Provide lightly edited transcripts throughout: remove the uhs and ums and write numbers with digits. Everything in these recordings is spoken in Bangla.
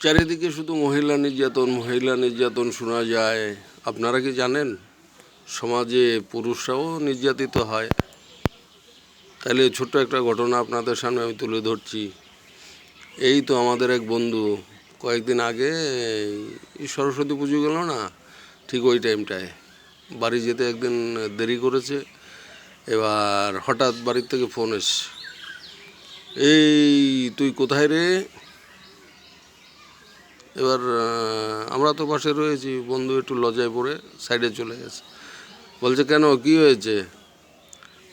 চারিদিকে শুধু মহিলা নির্যাতন শোনা যায়। আপনারা কি জানেন সমাজে পুরুষরাও নির্যাতিত হয়? তাহলে ছোট্ট একটা ঘটনা আপনাদের সামনে আমি তুলে ধরছি। এই তো আমাদের এক বন্ধু কয়েকদিন আগে এই সরস্বতী পুজো গেল না, ঠিক ওই টাইমটায় বাড়ি যেতে একদিন দেরি করেছে। এবার হঠাৎ বাড়ির থেকে ফোন এসছে, এই তুই কোথায় রে? এবার আমরা তো পাশে রয়েছি, বন্ধু একটু লজ্জায় পড়ে সাইডে চলে গেছে। বলছে কেন, কি হয়েছে?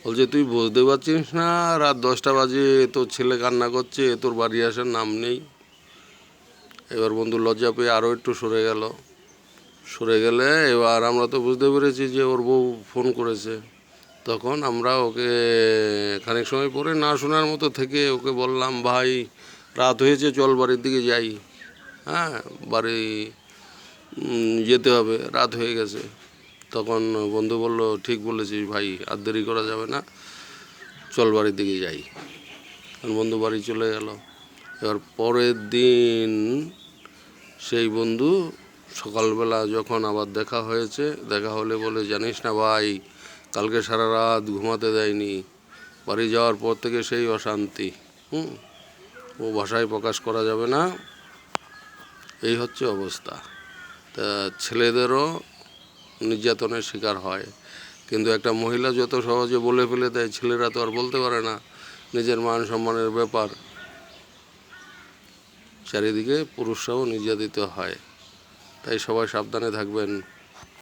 বলছে তুই বুঝতে পারছিস না, রাত 10টা বাজে, তোর ছেলে কান্না করছে, তোর বাড়ি আসার নাম নেই। এবার বন্ধু লজ্জা পেয়ে আরও একটু সরে গেলে এবার আমরা তো বুঝতে পেরেছি যে ওর বউ ফোন করেছে। তখন আমরা ওকে খানিক সময় পরে না শোনার মতো থেকে ওকে বললাম, ভাই রাত হয়েছে, চল বাড়ির দিকে যাই। হ্যাঁ, বাড়ি যেতে হবে, রাত হয়ে গেছে। তখন বন্ধু বলল, ঠিক বলেছিস ভাই, আর দেরি করা যাবে না, চল বাড়ির দিকে যাই। বন্ধু বাড়ি চলে গেল। এবার পরের দিন সেই বন্ধু সকালবেলা যখন আবার দেখা হলে বলে, জানিস না ভাই, কালকে সারা রাত ঘুমাতে দেয়নি, বাড়ি যাওয়ার পর থেকে সেই অশান্তি। ও ভাষায় প্রকাশ করা যাবে না, এই হচ্ছে অবস্থা। তা ছেলেদেরও নির্যাতনের শিকার হয়, কিন্তু একটা মহিলা যত সহজে বলে ফেলে দেয়, ছেলেরা তো আর বলতে পারে না, নিজের মান সম্মানের ব্যাপার। চারিদিকে পুরুষরাও নির্যাতিত হয়, তাই সবাই সাবধানে থাকবেন।